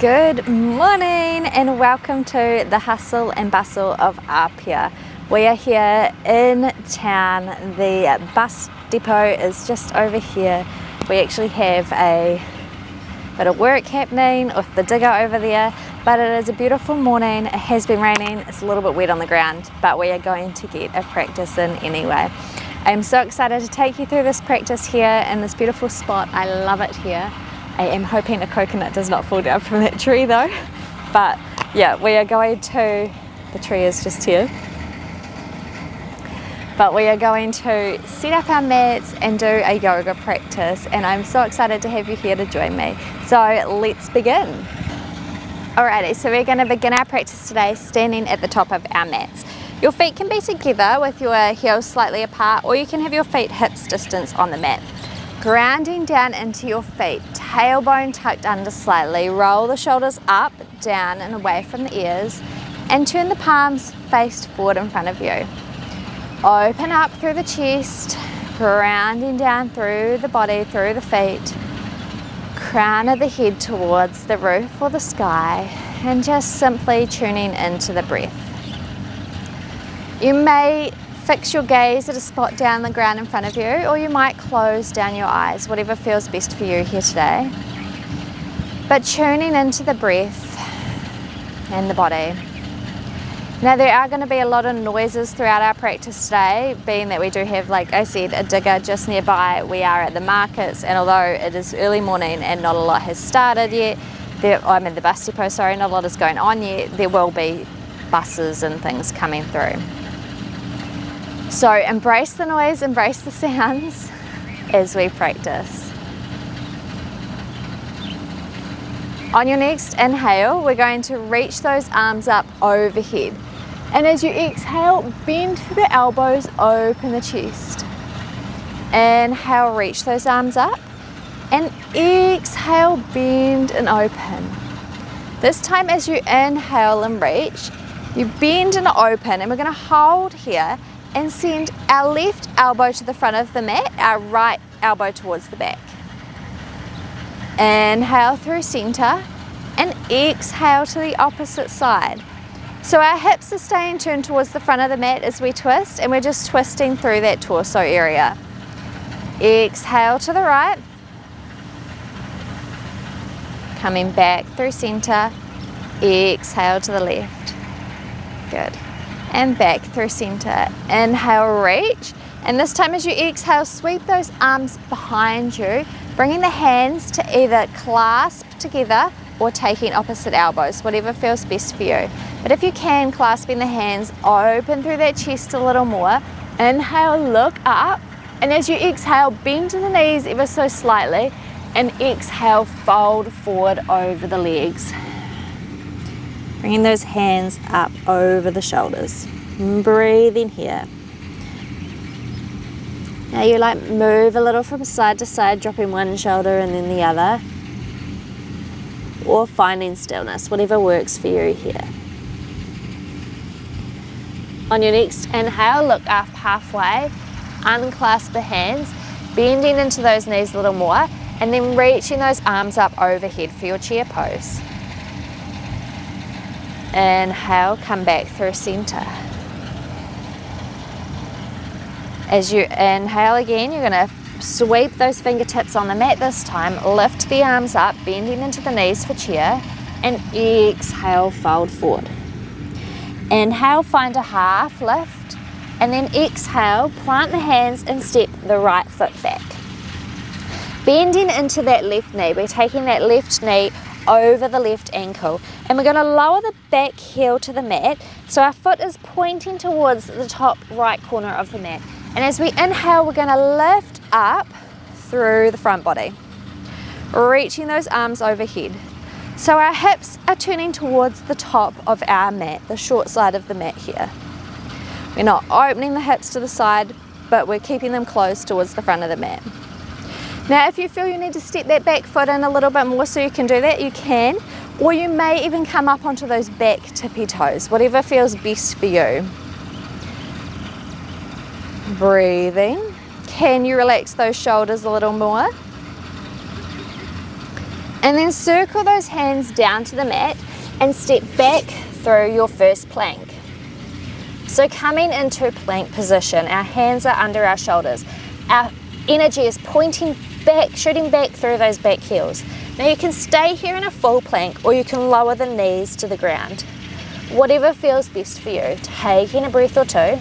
Good morning and welcome to the hustle and bustle of Apia. We are here in town. The bus depot is just over here. We actually have a bit of work happening with the digger over there, but it is a beautiful morning. It has been raining, it's a little bit wet on the ground, but we are going to get a practice in anyway. I'm so excited to take you through this practice here in this beautiful spot. I love it here. I am hoping a coconut does not fall down from that tree though. But yeah, we are going to, the tree is just here. But we are going to set up our mats and do a yoga practice, and I'm so excited to have you here to join me. So let's begin. Alrighty, so we're going to begin our practice today standing at the top of our mats. Your feet can be together with your heels slightly apart, or you can have your feet hips distance on the mat. Grounding down into your feet, tailbone tucked under slightly, roll the shoulders up, down and away from the ears, and turn the palms face forward in front of you. Open up through the chest, grounding down through the body, through the feet, crown of the head towards the roof or the sky, and just simply tuning into the breath. You may fix your gaze at a spot down the ground in front of you, or you might close down your eyes, whatever feels best for you here today. But tuning into the breath and the body. Now there are going to be a lot of noises throughout our practice today, being that we do have, like I said, a digger just nearby. We are at the markets, and although it is early morning and not a lot has started yet, I'm in the bus depot, sorry, not a lot is going on yet, there will be buses and things coming through. So embrace the noise, embrace the sounds as we practice. On your next inhale, we're going to reach those arms up overhead. And as you exhale, bend through the elbows, open the chest. Inhale, reach those arms up. And exhale, bend and open. This time as you inhale and reach, you bend and open, and we're going to hold here and send our left elbow to the front of the mat, our right elbow towards the back. Inhale through center and exhale to the opposite side. So our hips are staying turned towards the front of the mat as we twist, and we're just twisting through that torso area. Exhale to the right. Coming back through center. Exhale to the left. Good. And back through center. Inhale, reach. And this time as you exhale, sweep those arms behind you, bringing the hands to either clasp together or taking opposite elbows, whatever feels best for you. But if you can, clasping the hands, open through that chest a little more. Inhale, look up. And as you exhale, bend to the knees ever so slightly. And exhale, fold forward over the legs. Bringing those hands up over the shoulders. Breathe in here. Now you move a little from side to side, dropping one shoulder and then the other. Or finding stillness, whatever works for you here. On your next inhale, look up halfway, unclasp the hands, bending into those knees a little more, and then reaching those arms up overhead for your chair pose. Inhale, come back through center. As you inhale again, you're going to sweep those fingertips on the mat this time, lift the arms up, bending into the knees for chair, and exhale, fold forward. Inhale, find a half lift, and then exhale, plant the hands and step the right foot back. Bending into that left knee, we're taking that left knee over the left ankle, and we're going to lower the back heel to the mat so our foot is pointing towards the top right corner of the mat. And as we inhale, we're going to lift up through the front body, reaching those arms overhead. So our hips are turning towards the top of our mat, the short side of the mat here. We're not opening the hips to the side, but we're keeping them closed towards the front of the mat. Now if you feel you need to step that back foot in a little bit more so you can do that, you can. Or you may even come up onto those back tippy toes, whatever feels best for you. Breathing. Can you relax those shoulders a little more? And then circle those hands down to the mat and step back through your first plank. So coming into plank position, our hands are under our shoulders. Our energy is pointing back, shooting back through those back heels. Now you can stay here in a full plank, or you can lower the knees to the ground. Whatever feels best for you. Taking a breath or two.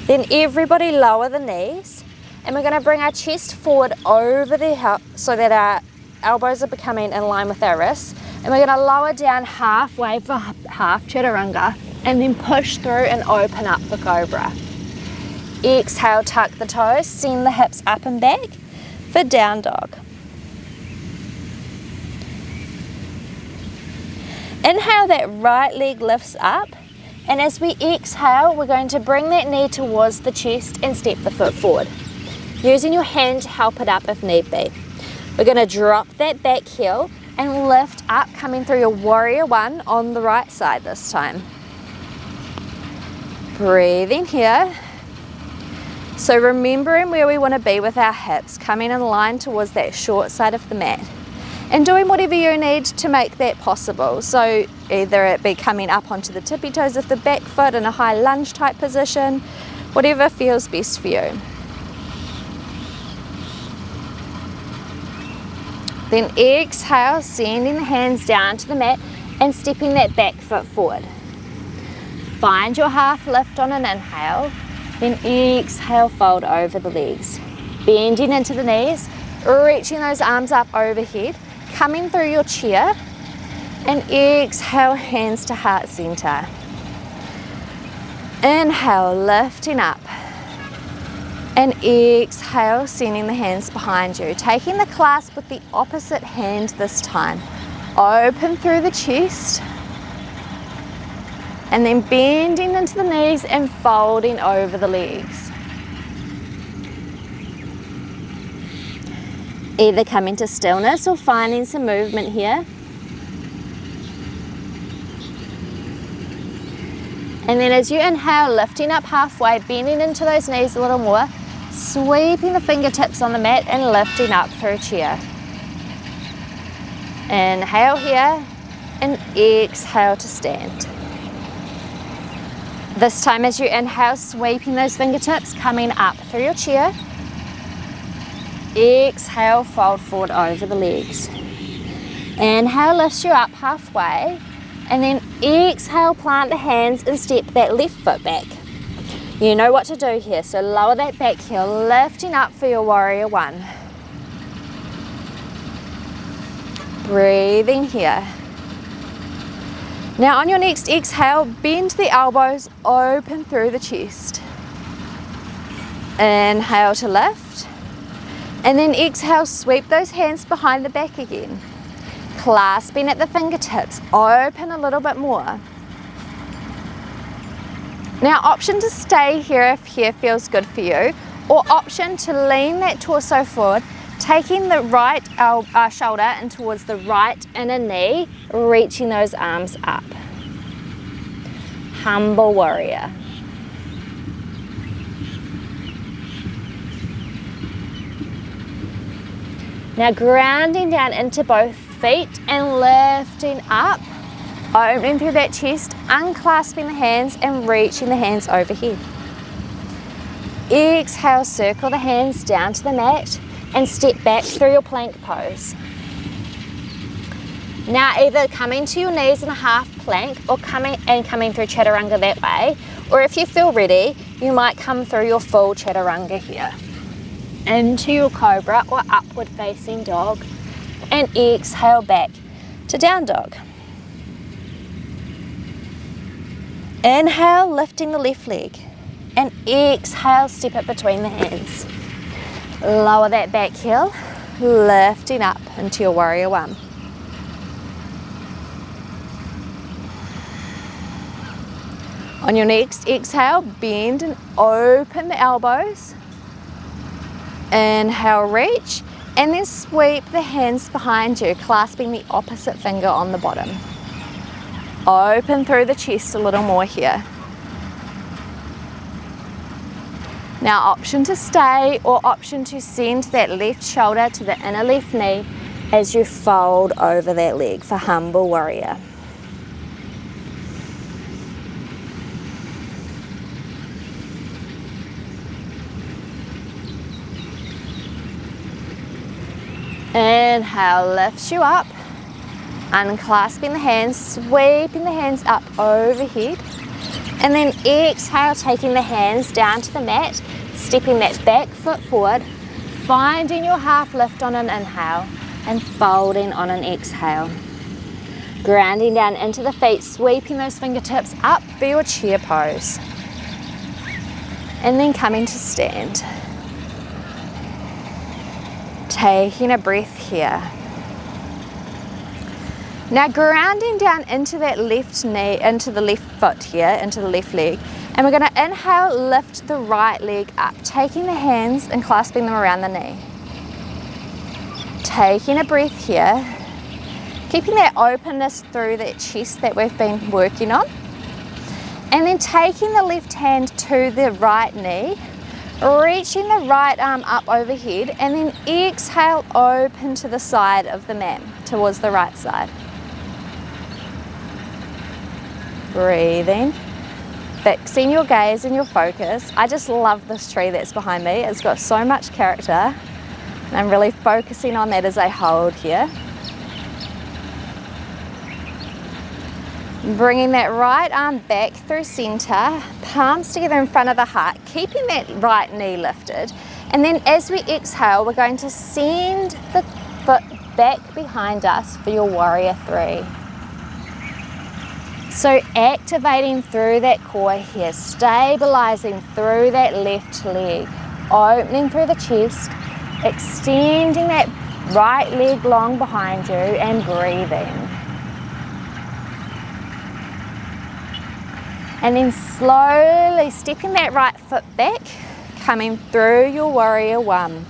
Then everybody lower the knees, and we're going to bring our chest forward over the hip so that our elbows are becoming in line with our wrists. And we're going to lower down halfway for half chaturanga, and then push through and open up for cobra. Exhale, tuck the toes, send the hips up and back for down dog. Inhale, that right leg lifts up, and as we exhale, we're going to bring that knee towards the chest and step the foot forward, using your hand to help it up if need be. We're going to drop that back heel and lift up, coming through your warrior one on the right side this time. Breathing here. So remembering where we want to be with our hips, coming in line towards that short side of the mat, and doing whatever you need to make that possible. So either it be coming up onto the tippy toes of the back foot in a high lunge type position, whatever feels best for you. Then exhale, sending the hands down to the mat and stepping that back foot forward. Find your half lift on an inhale, then exhale, fold over the legs. Bending into the knees, reaching those arms up overhead, coming through your chair, and exhale, hands to heart center. Inhale, lifting up, and exhale, sending the hands behind you. Taking the clasp with the opposite hand this time. Open through the chest, and then bending into the knees and folding over the legs. Either coming to stillness or finding some movement here. And then as you inhale, lifting up halfway, bending into those knees a little more, sweeping the fingertips on the mat and lifting up through chair. Inhale here and exhale to stand. This time as you inhale, sweeping those fingertips, coming up through your chair. Exhale, fold forward over the legs. Inhale, lifts you up halfway, and then exhale, plant the hands and step that left foot back. You know what to do here, so lower that back heel, lifting up for your warrior one. Breathing here. Now on your next exhale, bend the elbows, open through the chest. Inhale to lift. And then exhale, sweep those hands behind the back again. Clasping at the fingertips, open a little bit more. Now option to stay here if here feels good for you, or option to lean that torso forward, taking the right shoulder in towards the right inner knee, reaching those arms up. Humble warrior. Now grounding down into both feet and lifting up, opening through that chest, unclasping the hands and reaching the hands overhead. Exhale, circle the hands down to the mat and step back through your plank pose. Now either coming to your knees in a half plank or coming through chaturanga that way, or if you feel ready, you might come through your full chaturanga here. Into your cobra or upward facing dog, and exhale back to down dog. Inhale, lifting the left leg, and exhale, step it between the hands. Lower that back heel, lifting up into your warrior one. On your next exhale, bend and open the elbows. Inhale, reach, and then sweep the hands behind you, clasping the opposite finger on the bottom. Open through the chest a little more here. Now option to stay or option to send that left shoulder to the inner left knee, as you fold over that leg for humble warrior. Inhale, lifts you up, unclasping the hands, sweeping the hands up overhead, and then exhale, taking the hands down to the mat, stepping that back foot forward, finding your half lift on an inhale and folding on an exhale. Grounding down into the feet, sweeping those fingertips up for your chair pose, and then coming to stand. Taking a breath here. Now grounding down into that left knee, into the left foot here, into the left leg. And we're going to inhale, lift the right leg up, taking the hands and clasping them around the knee. Taking a breath here, keeping that openness through that chest that we've been working on. And then taking the left hand to the right knee, reaching the right arm up overhead, and then exhale, open to the side of the mat, towards the right side. Breathing, fixing your gaze and your focus. I just love this tree that's behind me. It's got so much character, and I'm really focusing on that as I hold here. Bringing that right arm back through center, palms together in front of the heart, keeping that right knee lifted. And then as we exhale, we're going to send the foot back behind us for your warrior three. So activating through that core here, stabilizing through that left leg, opening through the chest, extending that right leg long behind you and breathing. And then slowly stepping that right foot back, coming through your warrior one.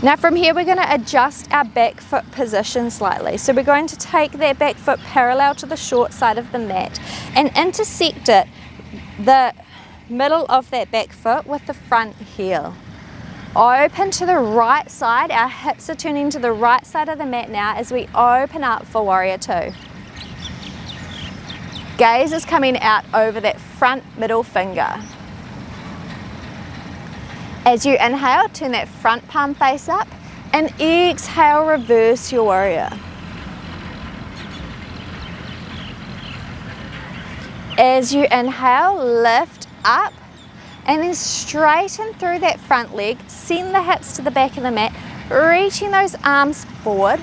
Now from here we're going to adjust our back foot position slightly. So we're going to take that back foot parallel to the short side of the mat and intersect it, the middle of that back foot with the front heel. Open to the right side, our hips are turning to the right side of the mat now as we open up for warrior two. Gaze is coming out over that front middle finger. As you inhale, turn that front palm face up, and exhale, reverse your warrior. As you inhale, lift up, and then straighten through that front leg, send the hips to the back of the mat, reaching those arms forward,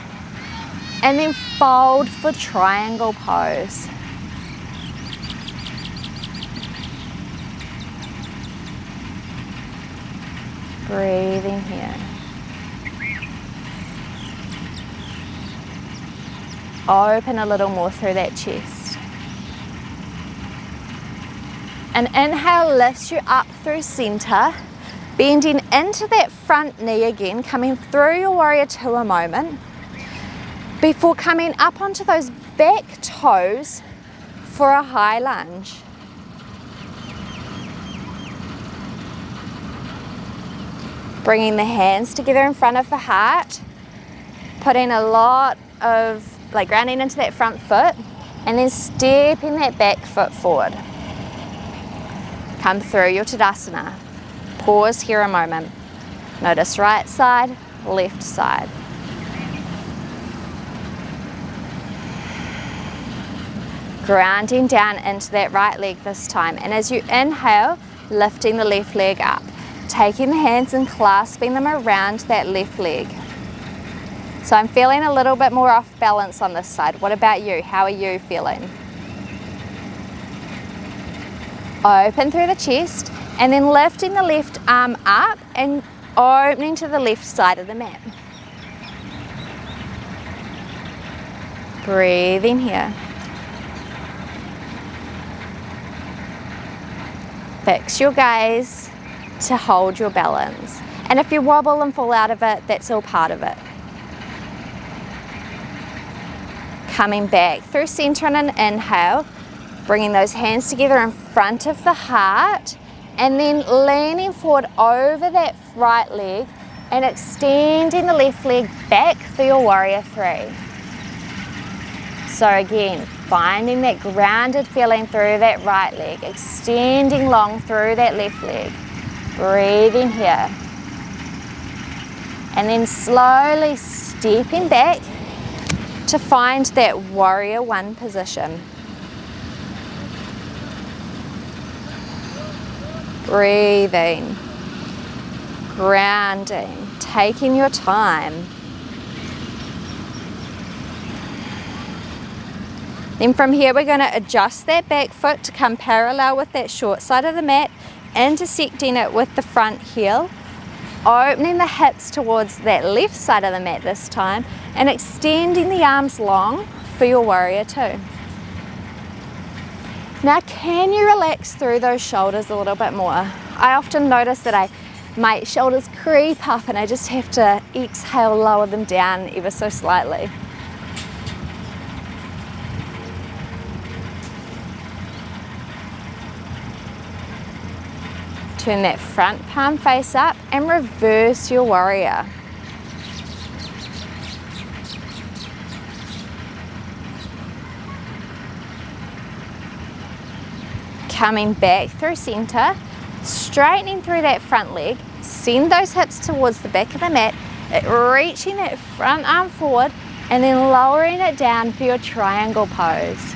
and then fold for triangle pose. Breathing here. Open a little more through that chest. An inhale lifts you up through center, bending into that front knee again, coming through your warrior two a moment, before coming up onto those back toes for a high lunge. Bringing the hands together in front of the heart, putting a lot of grounding into that front foot, and then stepping that back foot forward. Come through your Tadasana. Pause here a moment. Notice right side, left side. Grounding down into that right leg this time, and as you inhale, lifting the left leg up. Taking the hands and clasping them around that left leg. So I'm feeling a little bit more off balance on this side. What about you? How are you feeling? Open through the chest and then lifting the left arm up and opening to the left side of the mat. Breathing here. Fix your gaze to hold your balance. And if you wobble and fall out of it, that's all part of it. Coming back through center on an inhale, bringing those hands together in front of the heart, and then leaning forward over that right leg, and extending the left leg back for your warrior three. So again, finding that grounded feeling through that right leg, extending long through that left leg. Breathing here. And then slowly stepping back to find that warrior one position. Breathing, grounding, taking your time. Then from here we're going to adjust that back foot to come parallel with that short side of the mat, intersecting it with the front heel, opening the hips towards that left side of the mat this time, and extending the arms long for your warrior two. Now can you relax through those shoulders a little bit more? I often notice that my shoulders creep up and I just have to exhale, lower them down ever so slightly. Turn that front palm face up and reverse your warrior. Coming back through center, straightening through that front leg, send those hips towards the back of the mat, reaching that front arm forward and then lowering it down for your triangle pose.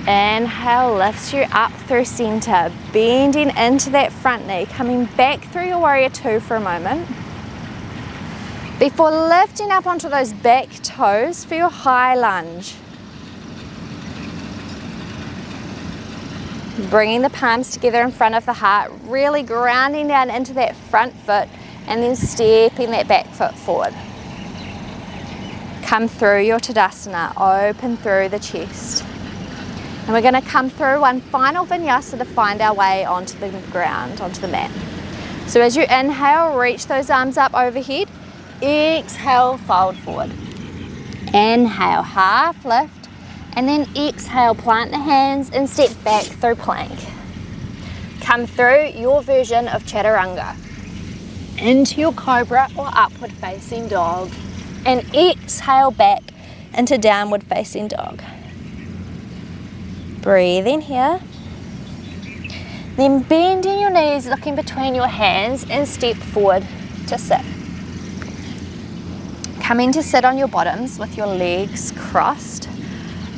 Inhale, lifts you up through center, bending into that front knee, coming back through your warrior two for a moment. Before lifting up onto those back toes for your high lunge. Bringing the palms together in front of the heart, really grounding down into that front foot and then stepping that back foot forward. Come through your Tadasana, open through the chest. And we're going to come through one final vinyasa to find our way onto the ground, onto the mat. So as you inhale, reach those arms up overhead. Exhale, fold forward. Inhale, half lift. And then exhale, plant the hands and step back through plank. Come through your version of Chaturanga. Into your cobra or upward facing dog. And exhale back into downward facing dog. Breathe in here, then bending your knees, looking between your hands and step forward to sit. Coming to sit on your bottoms with your legs crossed,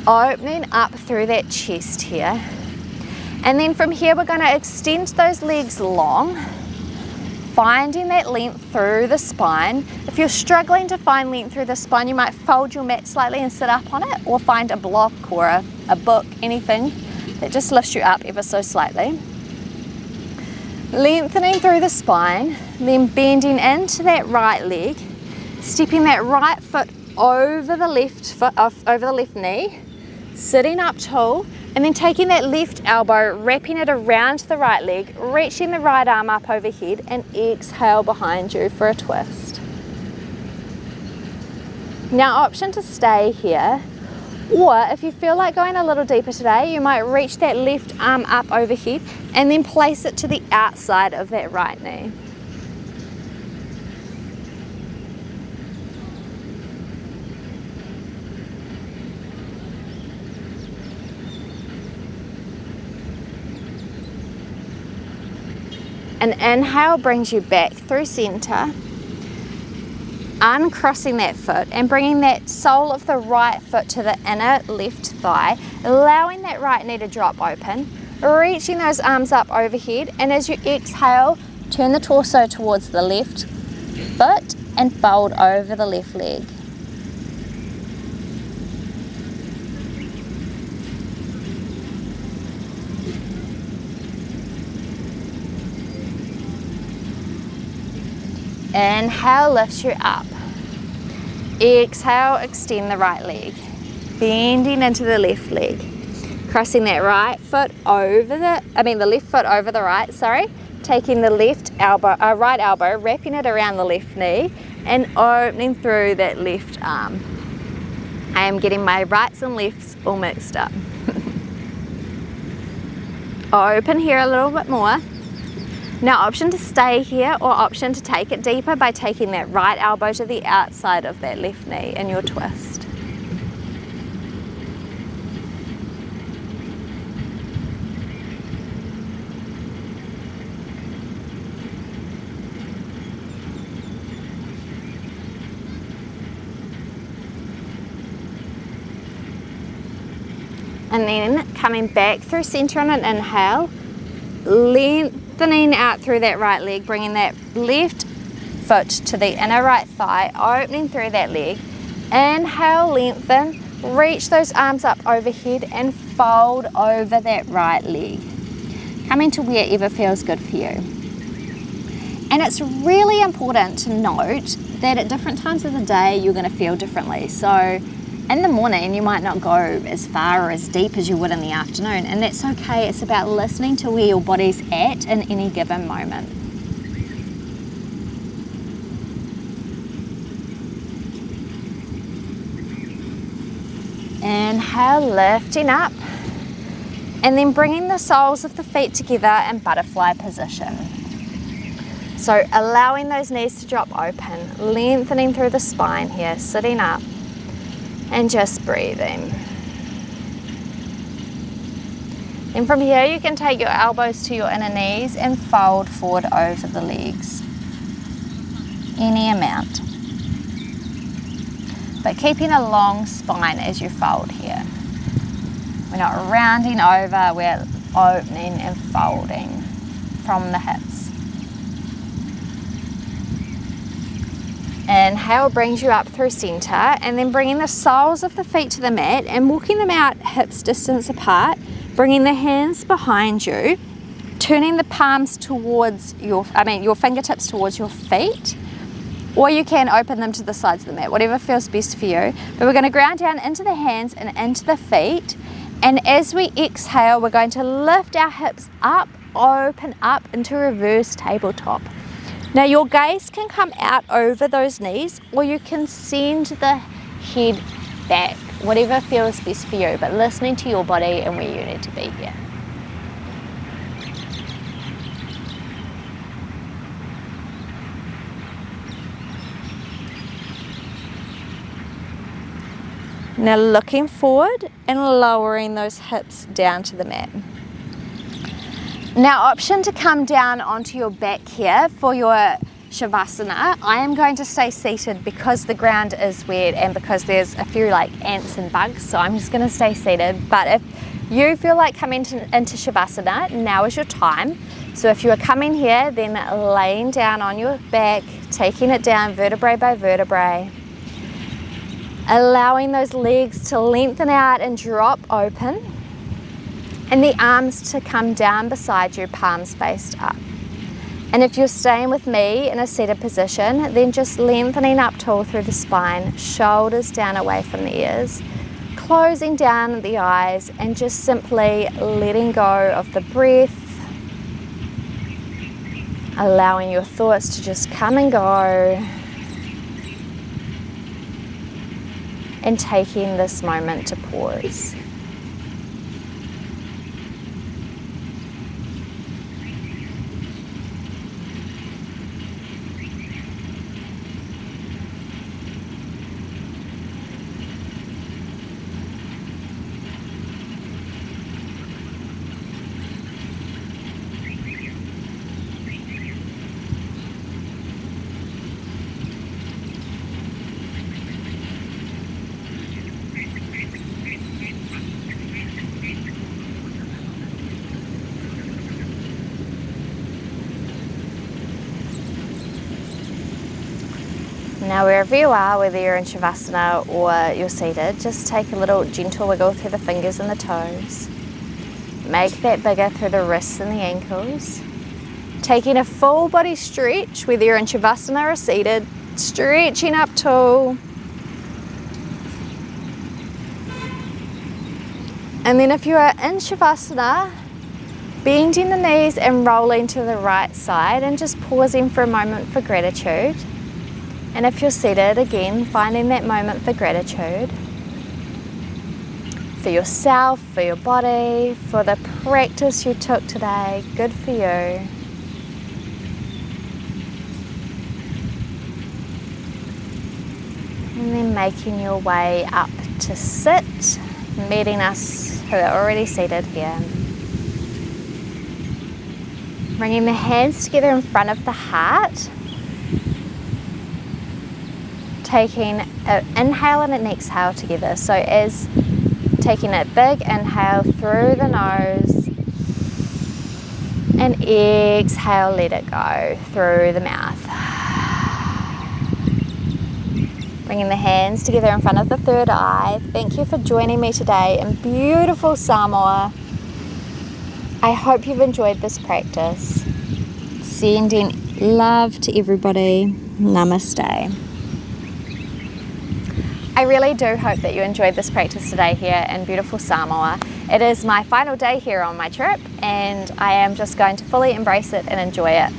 opening up through that chest here. And then from here we're going to extend those legs long, finding that length through the spine. If you're struggling to find length through the spine, you might fold your mat slightly and sit up on it, or find a block or a book, anything that just lifts you up ever so slightly. Lengthening through the spine, then bending into that right leg, stepping that right foot over the left knee, sitting up tall, and then taking that left elbow, wrapping it around the right leg, reaching the right arm up overhead, and exhale behind you for a twist. Now, option to stay here, or if you feel like going a little deeper today, you might reach that left arm up overhead and then place it to the outside of that right knee. An inhale brings you back through center, uncrossing that foot and bringing that sole of the right foot to the inner left thigh, allowing that right knee to drop open, reaching those arms up overhead, and as you exhale, turn the torso towards the left foot and fold over the left leg. Inhale, lifts you up. Exhale, extend the right leg. Bending into the left leg. Crossing that right foot over the left foot over the right, taking the right elbow, wrapping it around the left knee and opening through that left arm. I am getting my rights and lefts all mixed up. Open here a little bit more. Now option to stay here or option to take it deeper by taking that right elbow to the outside of that left knee in your twist. And then coming back through center on an inhale, lengthening out through that right leg, bringing that left foot to the inner right thigh, opening through that leg. Inhale, lengthen, reach those arms up overhead and fold over that right leg. Coming to wherever feels good for you. And it's really important to note that at different times of the day, you're going to feel differently. So in the morning, you might not go as far or as deep as you would in the afternoon, and that's okay. It's about listening to where your body's at in any given moment. Inhale, lifting up, and then bringing the soles of the feet together in butterfly position. So allowing those knees to drop open, lengthening through the spine here, sitting up. And just breathing. And from here you can take your elbows to your inner knees and fold forward over the legs. Any amount. But keeping a long spine as you fold here. We're not rounding over, we're opening and folding from the hips. Inhale brings you up through center, and then bringing the soles of the feet to the mat and walking them out hips distance apart, bringing the hands behind you, turning the palms towards your fingertips towards your feet, or you can open them to the sides of the mat, whatever feels best for you. But we're going to ground down into the hands and into the feet, and as we exhale, we're going to lift our hips up, open up into reverse tabletop. Now your gaze can come out over those knees, or you can send the head back, whatever feels best for you, but listening to your body and where you need to be here. Now looking forward and lowering those hips down to the mat. Now option to come down onto your back here for your Shavasana. I am going to stay seated because the ground is wet and because there's a few like ants and bugs, so I'm just going to stay seated. But if you feel like coming into Shavasana, now is your time. So if you are coming here, then laying down on your back, taking it down vertebrae by vertebrae, allowing those legs to lengthen out and drop open. And the arms to come down beside you, palms faced up. And if you're staying with me in a seated position, then just lengthening up tall through the spine, shoulders down away from the ears, closing down the eyes and just simply letting go of the breath, allowing your thoughts to just come and go, and taking this moment to pause. Now wherever you are, whether you're in Shavasana or you're seated, just take a little gentle wiggle through the fingers and the toes. Make that bigger through the wrists and the ankles. Taking a full body stretch, whether you're in Shavasana or seated, stretching up tall. And then if you are in Shavasana, Bending the knees and rolling to the right side and just pausing for a moment for gratitude. And if you're seated, again, finding that moment for gratitude. For yourself, for your body, for the practice you took today. Good for you. And then making your way up to sit, meeting us who are already seated here. Bringing the hands together in front of the heart. Taking an inhale and an exhale together. So as taking a big inhale through the nose and exhale, let it go through the mouth. Bringing the hands together in front of the third eye. Thank you for joining me today in beautiful Samoa. I hope you've enjoyed this practice. Sending love to everybody. Namaste. I really do hope that you enjoyed this practice today here in beautiful Samoa. It is my final day here on my trip and I am just going to fully embrace it and enjoy it.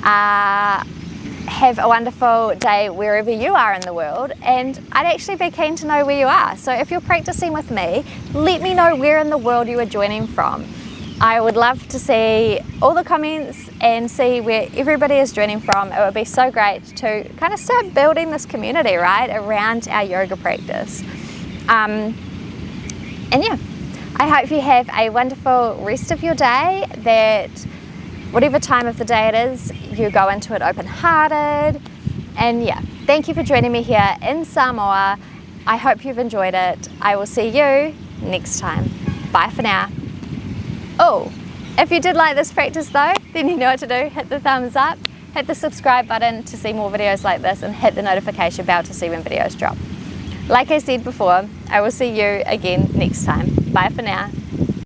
Have a wonderful day wherever you are in the world, and I'd actually be keen to know where you are. So if you're practicing with me, let me know where in the world you are joining from. I would love to see all the comments and see where everybody is joining from. It would be so great to kind of start building this community, right, around our yoga practice. And yeah, I hope you have a wonderful rest of your day, that whatever time of the day it is, you go into it open-hearted. And yeah, thank you for joining me here in Samoa. I hope you've enjoyed it. I will see you next time. Bye for now. Oh, if you did like this practice though, then you know what to do. Hit the thumbs up, hit the subscribe button to see more videos like this, and hit the notification bell to see when videos drop. Like I said before, I will see you again next time. Bye for now.